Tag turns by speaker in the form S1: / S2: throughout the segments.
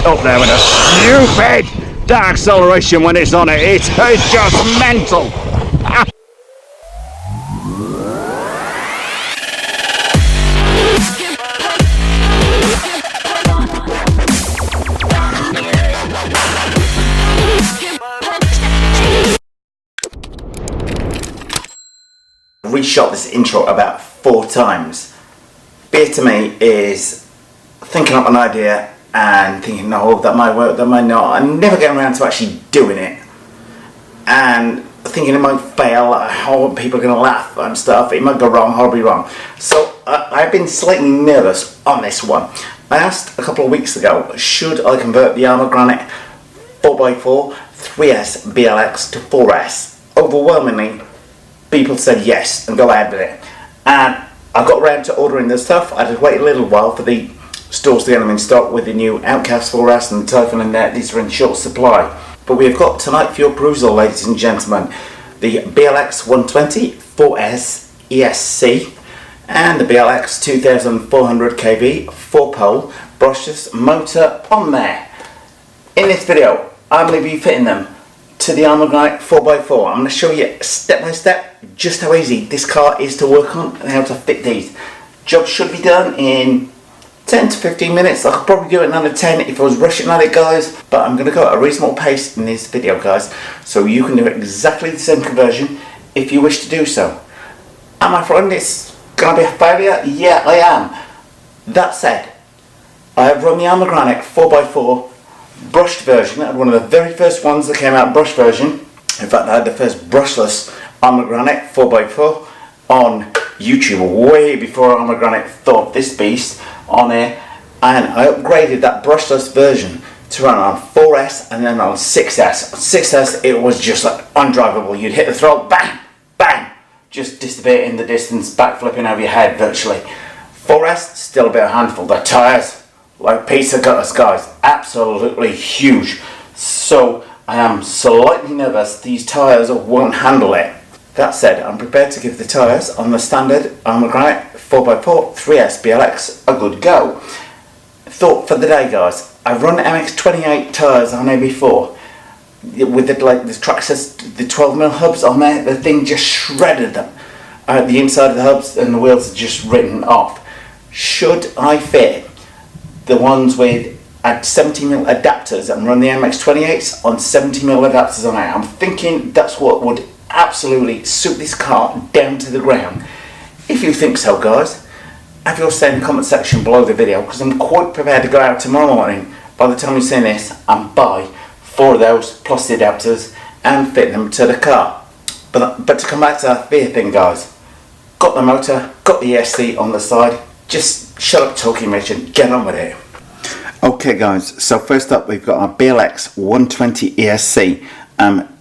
S1: up there with a stupid acceleration when it's on it. It is just mental.
S2: Reshot this intro about 4 times. Fear to me is thinking up an idea and thinking, no, that might work, that might not, and never getting around to actually doing it, and thinking it might fail, how people are going to laugh and stuff, it might go wrong, horribly wrong. So I've been slightly nervous on this one. I asked a couple of weeks ago, should I convert the Arrma Granite 4x4 3S BLX to 4S? Overwhelmingly, people said yes and go ahead with it, and I got around to ordering the stuff. I had to wait a little while for the stores to get them in stock with the new Outcast 4S and the Typhoon and that. These are in short supply, but we have got tonight for your perusal, ladies and gentlemen, the BLX 120 4S ESC and the BLX 2400 kV 4-pole brushless motor on there. In this video I'm going to be fitting them to the Arrma Granite 4x4. I'm going to show you step by step just how easy this car is to work on and how to fit these. Job should be done in 10 to 15 minutes. I could probably do it in under 10 if I was rushing at it, guys, but I'm going to go at a reasonable pace in this video, guys, so you can do exactly the same conversion if you wish to do so. Am I friend it's going to be a failure? Yeah, I am. That said, I have run the Arrma Granite 4x4 brushed version. I had one of the very first ones that came out brushed version. In fact, I had the first brushless Arrma Granite 4x4 on YouTube way before Arrma Granite thought this beast on it, and I upgraded that brushless version to run on 4S and then on 6S. On 6S it was just like undrivable. You'd hit the throttle, bang, bang, just disappear in the distance, backflipping over your head virtually. 4S, still a bit of a handful. The tyres, like pizza cutters, guys, absolutely huge. So I am slightly nervous these tyres won't handle it. That said, I'm prepared to give the tyres on the standard Arrma Granite 4x4 3S BLX a good go. Thought for the day, guys, I've run MX28 tyres on here before with the track says the 12mm hubs on there. The thing just shredded them. The inside of the hubs and the wheels are just written off. Should I fit the ones with 70mm adapters and run the MX28s on 70mm adapters on it? I'm thinking that's what would absolutely suit this car down to the ground. If you think so, guys, have your say in the comment section below the video, because I'm quite prepared to go out tomorrow morning by the time you see this and buy 4 of those plus the adapters and fit them to the car. But to come back to that fear thing, guys, got the motor, got the ESC on the side. Just shut up talking, Rich, and get on with it. Okay, guys, so first up we've got our BLX 120 ESC.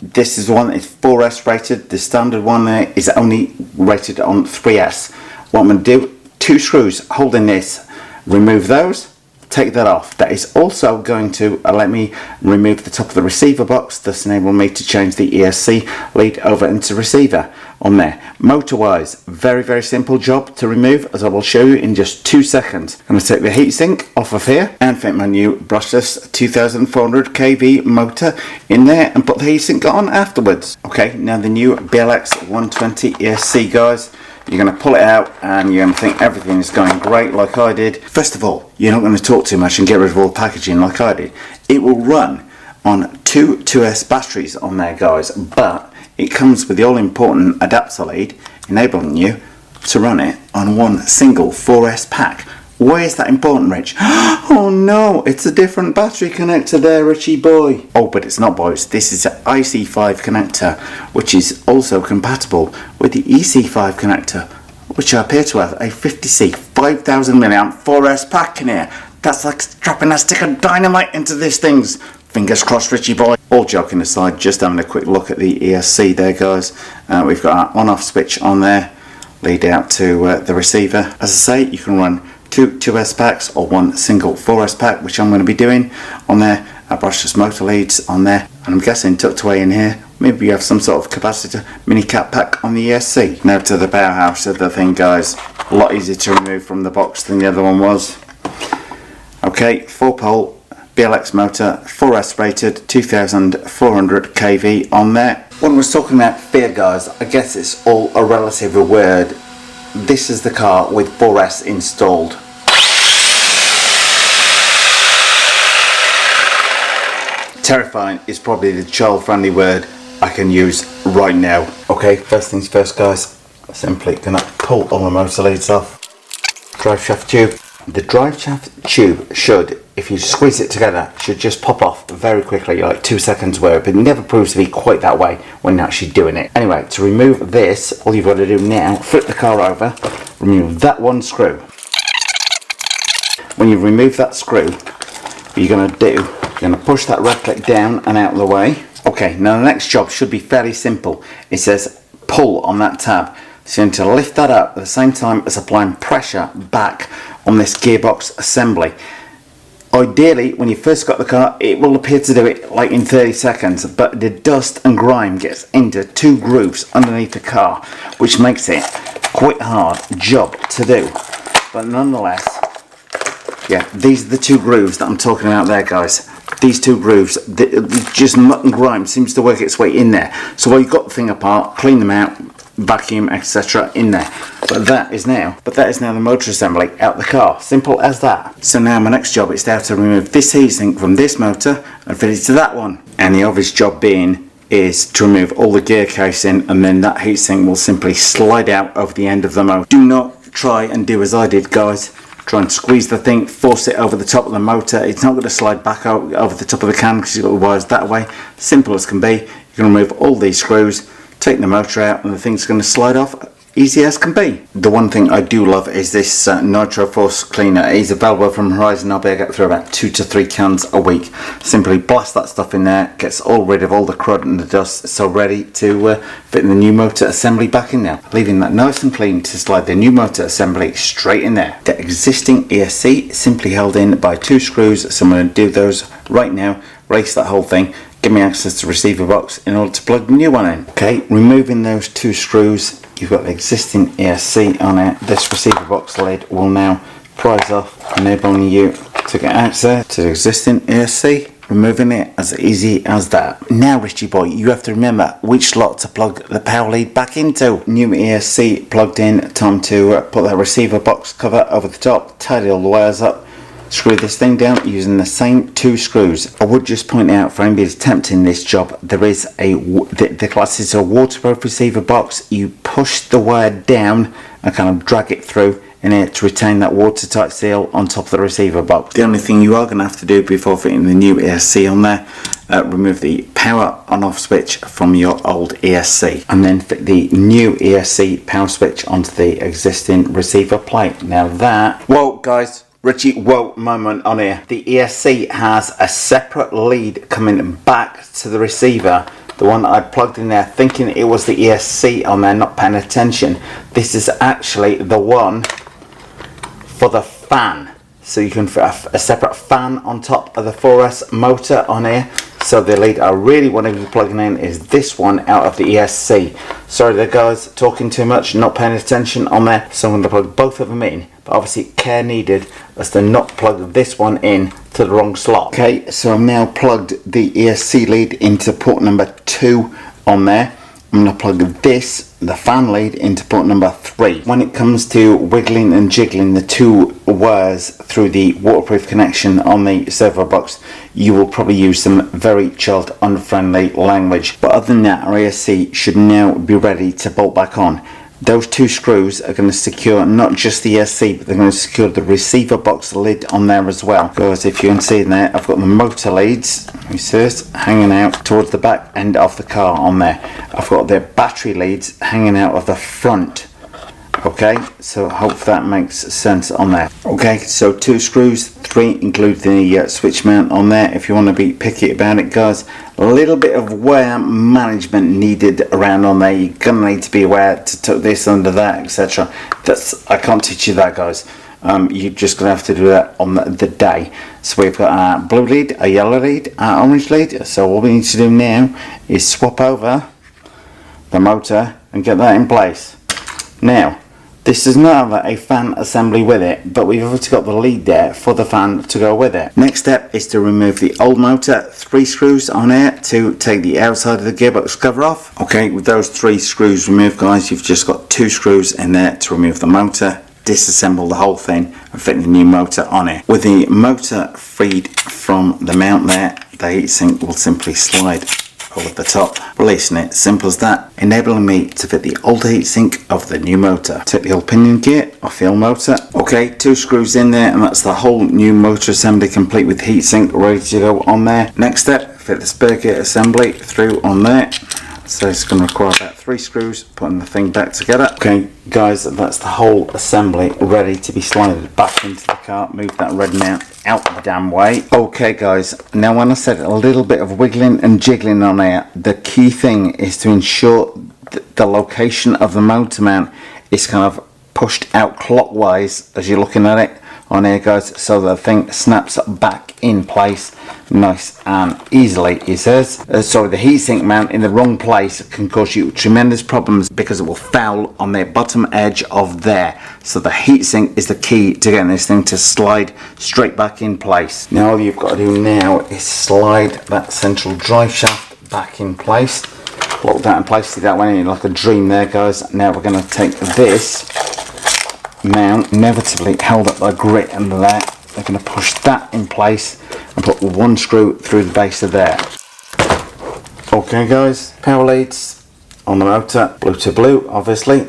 S2: This is the one that is 4S rated. The standard one there is only rated on 3S. What I'm going to do, 2 screws holding this, remove those, take that off. That is also going to let me remove the top of the receiver box, thus enable me to change the ESC lead over into receiver on there. Motor wise, very, very simple job to remove, as I will show you in just 2 seconds. I'm going to take the heatsink off of here and fit my new brushless 2400 kV motor in there and put the heatsink on afterwards. Okay, now the new BLX 120 ESC, guys. You're going to pull it out and you're going to think everything is going great like I did. First of all, you're not going to talk too much and get rid of all the packaging like I did. It will run on 2 2S batteries on there, guys, but it comes with the all important adapter lead enabling you to run it on one single 4S pack. Why is that important, Rich? Oh no, it's a different battery connector there, Richie boy. Oh, but it's not, boys. This is an IC5 connector, which is also compatible with the EC5 connector, which I appear to have a 50C 5000 milliamp 4S pack in here. That's like strapping a stick of dynamite into this thing's. Fingers crossed, Richie boy. All joking aside, just having a quick look at the ESC there, guys. We've got our on-off switch on there, lead out to the receiver. As I say, you can run 2 2S packs or one single 4S pack, which I'm going to be doing on there. Our brushless motor leads on there, and I'm guessing tucked away in here maybe you have some sort of capacitor mini cap pack on the ESC. Now to the powerhouse of the thing, guys. A lot easier to remove from the box than the other one was. Okay, 4-pole BLX motor, 4S rated, 2400 kV on there. When we're talking about fear, guys, I guess it's all a relative word. This is the car with 4S installed. Terrifying is probably the child-friendly word I can use right now. Okay, first things first, guys. Simply gonna pull all the motor leads off. Drive shaft tube. The drive shaft tube should, if you squeeze it together, should just pop off very quickly, like 2 seconds worth, but it never proves to be quite that way when you're actually doing it. Anyway, to remove this, all you've got to do now, flip the car over, remove that one screw. When you remove that screw, what you're going to do, you're going to push that red click down and out of the way. Okay, now the next job should be fairly simple. It says pull on that tab. So you need to lift that up at the same time as applying pressure back on this gearbox assembly. Ideally, when you first got the car, it will appear to do it like in 30 seconds, but the dust and grime gets into 2 grooves underneath the car, which makes it quite a hard job to do. But nonetheless, yeah, these are the 2 grooves that I'm talking about there, guys. These 2 grooves, just mud and grime seems to work its way in there. So while you've got the thing apart, clean them out, vacuum, etc. in there. But that is now the motor assembly out the car. Simple as that. So now my next job is to remove this heatsink from this motor and fit it to that one. And the obvious job being is to remove all the gear casing, and then that heatsink will simply slide out over the end of the motor. Do not try and do as I did, guys. Try and squeeze the thing, force it over the top of the motor. It's not going to slide back out over the top of the can because you've got the wires that way. Simple as can be. You can remove all these screws, take the motor out, and the thing's going to slide off easy as can be. The one thing I do love is this Nitro Force cleaner. It is available from Horizon. I'll be able to get through about 2 to 3 cans a week. Simply blast that stuff in there, gets all rid of all the crud and the dust. So ready to fit the new motor assembly back in there, leaving that nice and clean to slide the new motor assembly straight in there. The existing ESC simply held in by 2 screws, so I'm going to do those right now, race that whole thing, give me access to the receiver box in order to plug the new one in. Okay, removing those 2 screws, you've got the existing ESC on it. This receiver box lid will now prise off, enabling you to get access to the existing ESC. Removing it as easy as that. Now, Richie boy, you have to remember which slot to plug the power lead back into. New ESC plugged in, time to put that receiver box cover over the top, tidy all the wires up, screw this thing down using the same 2 screws. I would just point out for anybody attempting this job, there is the class is a waterproof receiver box. You push the wire down and kind of drag it through in here to retain that watertight seal on top of the receiver box. The only thing you are going to have to do before fitting the new ESC on there, remove the power on off switch from your old ESC, and then fit the new ESC power switch onto the existing receiver plate. Now that, whoa guys, Richie, whoa moment on here. The ESC has a separate lead coming back to the receiver. The one I plugged in there thinking it was the ESC on there, not paying attention. This is actually the one for the fan. So you can fit a separate fan on top of the 4S motor on here. So the lead I really want to be plugging in is this one out of the ESC. Sorry there guys, talking too much, not paying attention on there. So I'm going to plug both of them in. But obviously care needed as to not plug this one in to the wrong slot. Okay, so I've now plugged the ESC lead into port number 2 on there. I'm going to plug this, the fan lead, into port number 3. When it comes to wiggling and jiggling the 2 wires through the waterproof connection on the servo box, you will probably use some very child unfriendly language. But other than that, our ESC should now be ready to bolt back on. Those 2 screws are going to secure not just the ESC, but they're going to secure the receiver box lid on there as well. Because if you can see there, I've got the motor leads, hanging out towards the back end of the car on there. I've got the battery leads hanging out of the front. Okay, so I hope that makes sense on there. Okay, so 2 screws, 3 include the switch mount on there. If you want to be picky about it, guys, a little bit of wear management needed around on there. You're gonna need to be aware to tuck this under that, etc. I can't teach you that, guys. You're just gonna have to do that on the day. So we've got a blue lead, a yellow lead, an orange lead. So all we need to do now is swap over the motor and get that in place. Now, This does not have a fan assembly with it, but we've obviously got the lead there for the fan to go with it. Next step is to remove the old motor, 3 screws on here to take the outside of the gearbox cover off. Okay, with those 3 screws removed, guys, you've just got 2 screws in there to remove the motor, disassemble the whole thing and fit the new motor on it. With the motor freed from the mount there, the heatsink will simply slide over the top, releasing it, simple as that, enabling me to fit the old heatsink of the new motor. Take the old pinion gear off the old motor. Okay, 2 screws in there and that's the whole new motor assembly complete with heatsink ready to go on there. Next step, fit the spare gear assembly through on there. So it's going to require about 3 screws, putting the thing back together. Okay guys, that's the whole assembly ready to be slided back into the car. Move that red mount out the damn way. Okay guys, now when I said a little bit of wiggling and jiggling on here, the key thing is to ensure that the location of the motor mount is kind of pushed out clockwise as you're looking at it on here, guys, so the thing snaps back in place nice and easily. It says sorry, the heatsink mount in the wrong place can cause you tremendous problems because it will foul on the bottom edge of there. So the heatsink is the key to getting this thing to slide straight back in place. Now all you've got to do now is slide that central drive shaft back in place. Lock that in place. See, that went in like a dream there, guys. Now we're going to take this mount, inevitably held up by grit under there. They're going to push that in place and put 1 screw through the base of there. Okay guys, power leads on the motor, blue to blue obviously.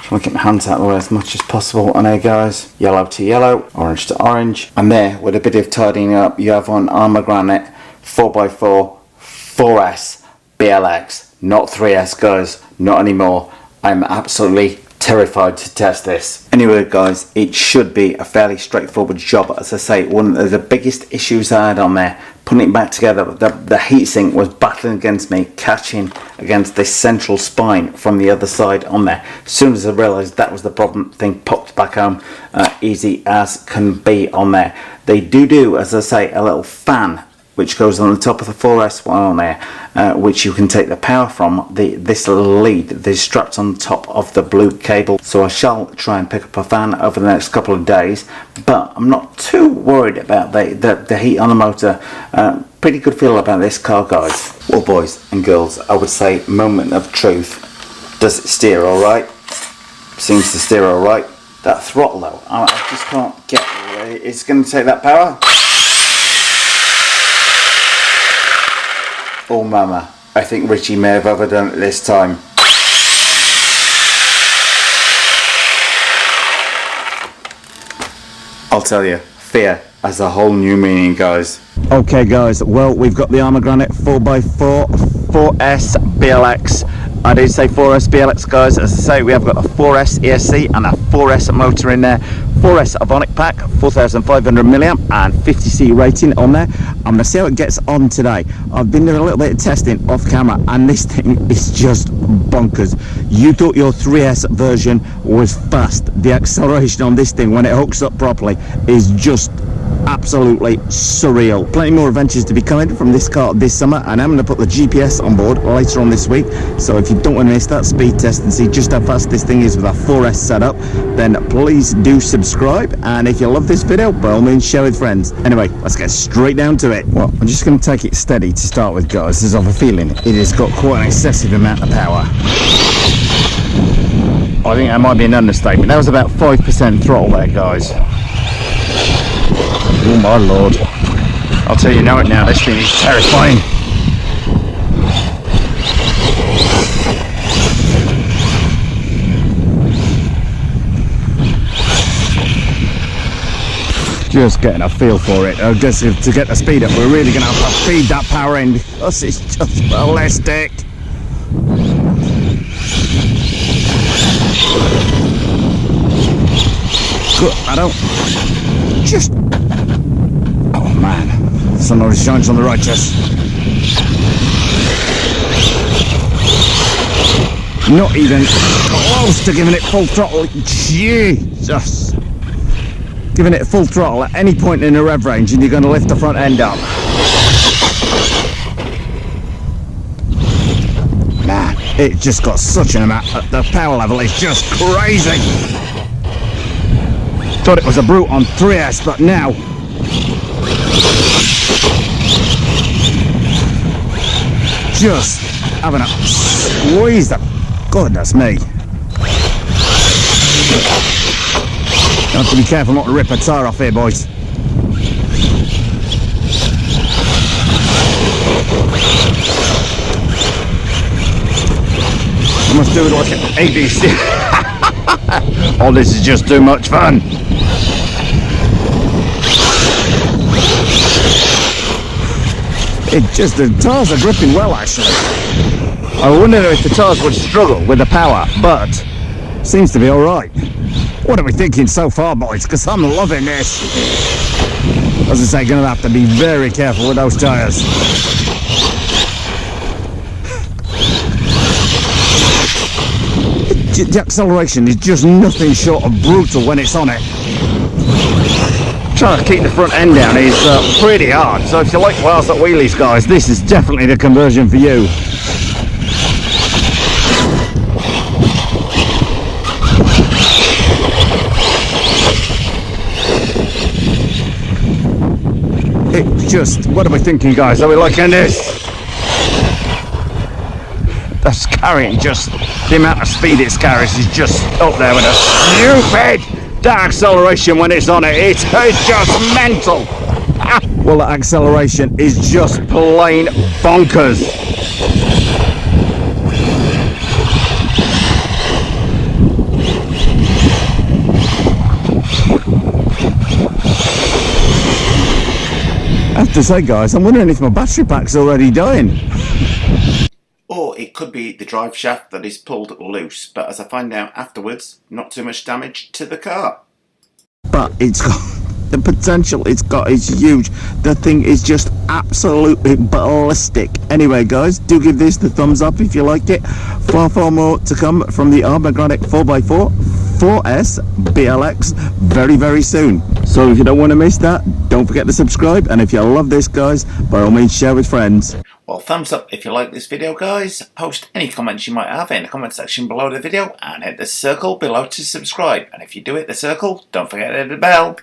S2: Trying to get my hands out of the way as much as possible on here, guys. Yellow to yellow, orange to orange. And there, with a bit of tidying up, you have on Arrma Granite 4x4 4S BLX, not 3S, guys, not anymore. I'm absolutely terrified to test this. Anyway guys, it should be a fairly straightforward job. As I say, one of the biggest issues I had on there, putting it back together, the heatsink was battling against me, catching against this central spine from the other side on there. As soon as I realised that was the problem, thing popped back home, easy as can be on there. They do, as I say, a little fan which goes on the top of the 4S one on there, which you can take the power from. This little lead that is strapped on top of the blue cable. So I shall try and pick up a fan over the next couple of days, but I'm not too worried about the heat on the motor. Pretty good feel about this car, guys. Well, boys and girls, I would say moment of truth. Does it steer all right? Seems to steer all right. That throttle though, I just can't get. It's going to take that power. Oh mama, I think Richie may have overdone it this time. I'll tell you, fear has a whole new meaning, guys. Okay guys, well, we've got the Arrma Granite 4x4 4S BLX. I did say 4S BLX, guys. As I say, we have got a 4S ESC and a 4S motor in there. 4S Avonic pack, 4,500 milliamp and 50C rating on there. I'm going to see how it gets on today. I've been doing a little bit of testing off camera and this thing is just bonkers. You thought your 3S version was fast. The acceleration on this thing when it hooks up properly is just absolutely surreal. Plenty more adventures to be coming from this car this summer, and I'm going to put the GPS on board later on this week. So if you don't want to miss that speed test and see just how fast this thing is with a 4S setup, then please do subscribe, and if you love this video, by all means share with friends. Anyway, let's get straight down to it. Well, I'm just going to take it steady to start with, guys, as I have a feeling it has got quite an excessive amount of power. I think that might be an understatement. That was about 5% throttle there, guys. Oh my lord. I'll tell you now, this thing is terrifying. Just getting a feel for it. I guess to get the speed up, we're really going to have to feed that power in because it's just ballistic. Good, I don't just. Oh man, sun always shines on the righteous. Not even close to giving it full throttle. Jesus. Giving it full throttle at any point in the rev range and you're going to lift the front end up. Man.
S1: It just got such an amount. The power level is just crazy. Thought it was a brute on 3S, but now just having a squeeze. Goodness me. You have to be careful not to rip a tyre off here, boys. I must do it like an ABC. Oh, this is just too much fun. The tyres are gripping well, actually. I wonder if the tyres would struggle with the power, but seems to be alright. What are we thinking so far, boys? Because I'm loving this. As I say, gonna have to be very careful with those tyres. The acceleration is just nothing short of brutal when it's on it. Trying to keep the front end down is pretty hard, so if you like whilst at wheelies, guys, this is definitely the conversion for you. What are we thinking, guys? Are we liking this? That's carrying just the amount of speed it carries is just up there with a stupid that acceleration when it's on it. It's just mental. Well, the acceleration is just plain bonkers. I have to say, guys, I'm wondering if my battery pack's already dying.
S2: Or it could be the drive shaft that is pulled loose, but as I find out afterwards, not too much damage to the car.
S1: But it's got the potential it's got is huge. The thing is just absolutely ballistic. Anyway, guys, do give this the thumbs up if you liked it. Far more to come from the Arrma Granite 4x4 4S BLX very, very soon. So if you don't want to miss that, don't forget to subscribe, and if you love this, guys, by all means share with friends.
S2: Well, thumbs up if you like this video, guys. Post any comments you might have in the comment section below the video, and hit the circle below to subscribe. And if you do hit the circle, don't forget to hit the bell.